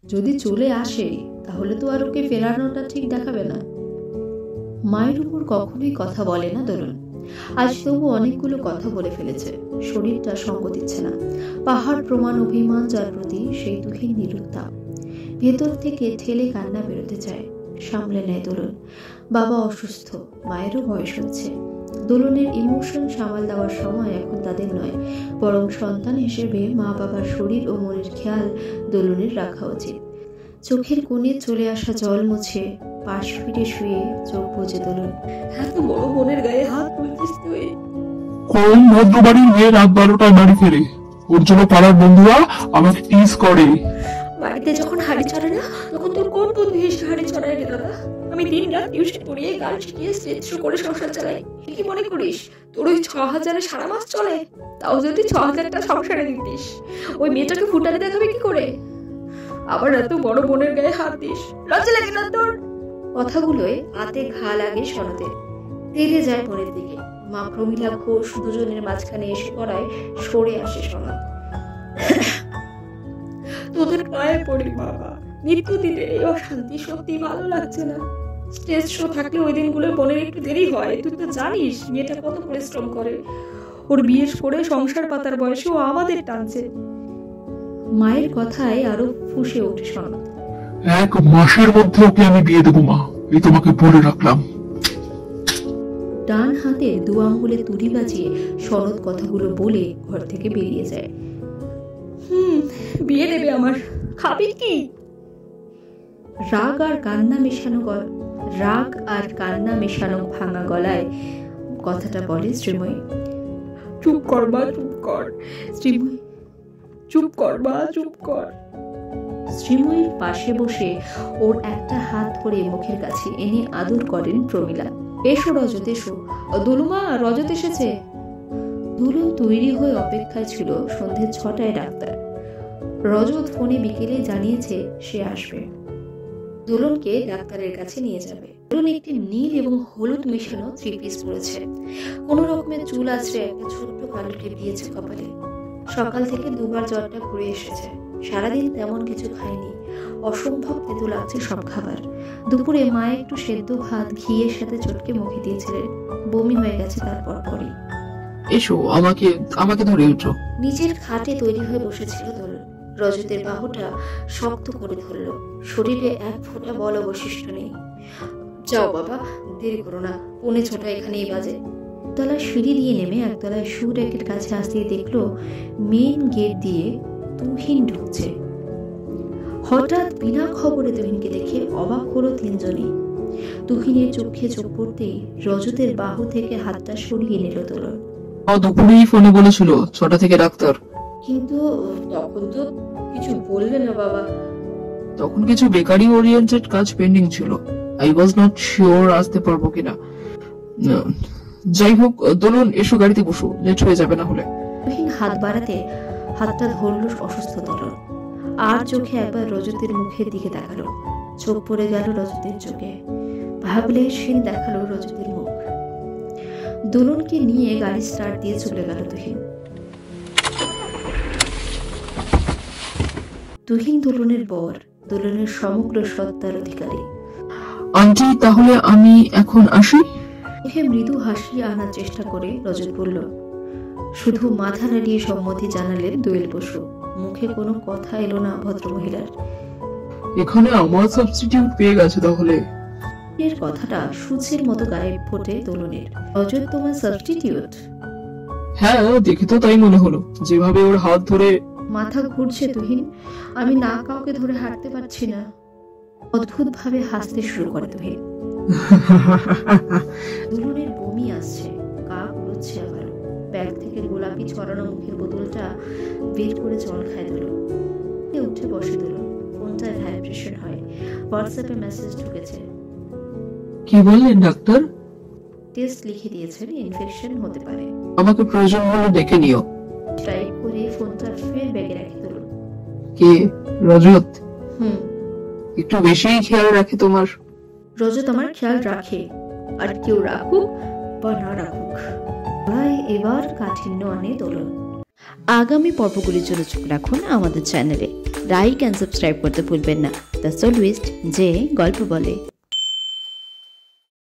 যদি চলে আসে তাহলে তো আর ওকে ফেরানোটা ঠিক দেখাবে না। মায়ের উপর কখনোই কথা বলে না দোলন। আজ তবু অনেকগুলো কথা বলে ফেলেছে, শরীরটা সঙ্গ দিচ্ছে না। পাহাড় প্রমাণ অভিমান যার প্রতি সেই তুহিন নিরুত্তাপ। ভেতর থেকে ঠেলে কান্না বেরোতে চায়, সামলে নেয় দোলন। বাবা অসুস্থ, মায়েরও বয়স হচ্ছে। দোলনের ইমোশন সামাল দেওয়ার সময় এখন তাদের নয়, বরং সন্তান হিসেবে মা বাবার শরীর ও মনের খেয়াল দোলনের রাখা উচিত। চোখের কোণে চলে আসা জল মুছে পাশ ফিরে শুয়ে চোখ বুজে দোলন। এত বড় বোনের গায়ে হাত তুলছিস তুই? কোন ভদ্রবাড়ির মেয়ে রাত 12টায় বাড়ি ফেরে? ওর জন্য পাড়ার বন্ধুরা আমাকে টিজ করে। বাড়িতে যখন হাড়ি চড়ে না তখন তোর কোন বুদ্ধি এসে হাড়ি চড়ায় রে দাদা? আমি দিন রাত টিউশন পড়িয়ে গান শিখিয়ে স্টেজ শো করে সংসার চালাই। কি মনে করিস তোর ওই 6,000-এ সারা মাস চলে? তাও যদি 6,000টা সংসারে দিতিস, ওই মেয়েটাকে ফুটালে দেখাবে কি করে? আবার এত বড় বোনের গায়ে হাত দিস, লজ্জা লাগে না তোর? কথাগুলোয় হাতে ঘা লাগে সনদের। তেলে যায় বোনের দিকে। মা প্রমিলা ঘোষ দুজনের মাঝখানে এসে পড়ায় সরে আসে সনদ। তোদের পায়ে পড়ি বাবা, নিত্যদিনের এই অশান্তি সত্যি ভালো লাগছে না। স্টেজ শো থাকলে ওই দিনগুলো বোনের একটু দেরি হয়। তুই তো জানিস মেয়েটা কত পরিশ্রম করে। ওর বিয়ে করে সংসার পাতার বয়সে ও আমাদের টানছে। মায়ের কথায় আরো ফুঁসে ওঠে সনদ। 1 মাসের মধ্যে ওকে আমি বিয়ে দেবো মা, এই তোমাকে বলে রাখলাম। ডান হাতে 2 আঙ্গুলে তুড়ি বাজিয়ে সনদ কথাগুলো বলে ঘর থেকে বেরিয়ে যায়। বিয়ে দেবে আমার, খাবি কি? রাগ আর কান্না মেশানো ভাঙা গলায় কথাটা বলে শ্রীময়ী। চুপ কর মা, চুপ কর। শ্রীময়ী চুপ কর মা, চুপ কর। শ্রীময়ীর পাশে বসে ওর একটা হাত ধরে মুখের কাছে এনে আদর করেন প্রমিলা। এসো রজত, এসো। দোলুমা, রজত এসেছে। দোলন তৈরি হয়ে অপেক্ষায় ছিল সন্ধ্যে 6টায় ডাক্তার। রজত ফোনে বিকেলে জানিয়েছে সে আসবে, দোলনকে ডাক্তারের কাছে নিয়ে যাবে। দোলন একটি নীল এবং হলুদ মেশানো 3 পিস পরেছে। কোন রকমের চুল আছড়ে একটা ছোট্ট কালকে দিয়েছে কপালে। সকাল থেকে 2 বার জ্বরটা ঘুরে এসেছে। সারাদিন তেমন কিছু খায়নি। অসম্ভব তেতো লাগছে সব খাবার। দুপুরে মা একটু সেদ্ধ ভাত ঘিয়ের সাথে চটকে মুখে দিয়েছিলেন। বমি হয়ে গেছে তারপর পরই। এসো, আমাকে ধরে উঠো। নিজের খাটে তৈরি হয়ে বসেছিল দোলন। রজতের বাহুটা শক্ত করে ধরল। শরীরে 1 ফোঁটা বল অবশিষ্ট নেই। যাও বাবা, দেরি করো না, 6:45 এখানেই বাজে। তলায় সিঁড়ি দিয়ে নেমে একতলায় শু র্যাকের কাছে আসতেই দেখলো মেইন গেট দিয়ে তুহিন ঢুকছে। হঠাৎ বিনা খবরে তুহিনকে দেখে অবাক হলো 3 জনই। তুহিনের চোখে চোখ পড়তেই রজতের বাহু থেকে হাতটা সরিয়ে নিল দোলন। দুপুরেই ফোনে বলেছিল 6টা থেকে ডাক্তার। কিন্তু তখন তো কিছু বললে না বাবা। তখন কিছু বেকারি ওরিয়েন্টেড কাজ পেন্ডিং ছিল। আই ওয়াজ নট শিওর আসতে পারবো কিনা। যাই হোক, দোলন এসো, গাড়িতে বসো, লেট হয়ে যাবে না হলে। তুহিন হাত বাড়াতে হাতটা ধরল অসুস্থ দোলন। আর চোখে একবার রজতের মুখের দিকে তাকালো। চোখ পড়ে গেল রজতের চোখে। ভাবলে সেন দেখালো রজতের মুখ। দোলনকে নিয়ে গাড়ি স্টার্ট দিয়ে চলে গেল তুহিন। তুহিন দোলনের বর, দোলনের সমগ্র সত্তার অধিকারী। আন্টি, তাহলে আমি এখন আসি? মুখে মৃদু হাসি আনার চেষ্টা করে রজত বলল। শুধু মাথা নাড়িয়ে সম্মতি জানালেন দোয়েল বসু। মুখে কোনো কথা এলো না ভদ্রমহিলার। এখানে আমার সাবস্টিটিউট পেয়ে গেছে তাহলে? এর কথাটা সূচের মতো গায়ে ফোটে দোলনের। রজত তোমার সাবস্টিটিউট? হ্যাঁ, দেখে তো তাই মনে হলো, যেভাবে ওর হাত ধরে। মাথা ঘুরছে তুহিন, আমি না কাউকে ধরে হাঁটতে পারছি না। অদ্ভুত ভাবে হাসতে শুরু করে তুহিন। দোলনের বমি আসছে, গা গুলোচ্ছে আবার। ব্যাগ থেকে গোলাপি ছড়ানো মুখের বোতলটা বের করে জল খায় দিল। উঠে বসে দিল। ফোনটায় ভাইব্রেশন হয়। হোয়াটসঅ্যাপে মেসেজ ঢুকেছে। কি বললেন ডাক্তার? টেস্ট লিখে দিয়েছেন, ইনফেকশন হতে পারে। আমাকে প্রয়োজন হলে ডেকে নিও। টাইপ করে ফোনটা ফের ব্যাগে রেখে দিল। কে? রজত? একটু বেশিই খেয়াল রাখে তোমার। রজত আমার খেয়াল রাখে, আর কেউ রাখুক বা না রাখুক। ভাই এবার কাঠিন্য আনে দোলন। আগামী পর্বগুলির জন্য চোখ রাখুন আমাদের চ্যানেলে। লাইক অ্যান্ড সাবস্ক্রাইব করতে ভুলবেন না। দ্য সলুইস্ট যে গল্প বলে।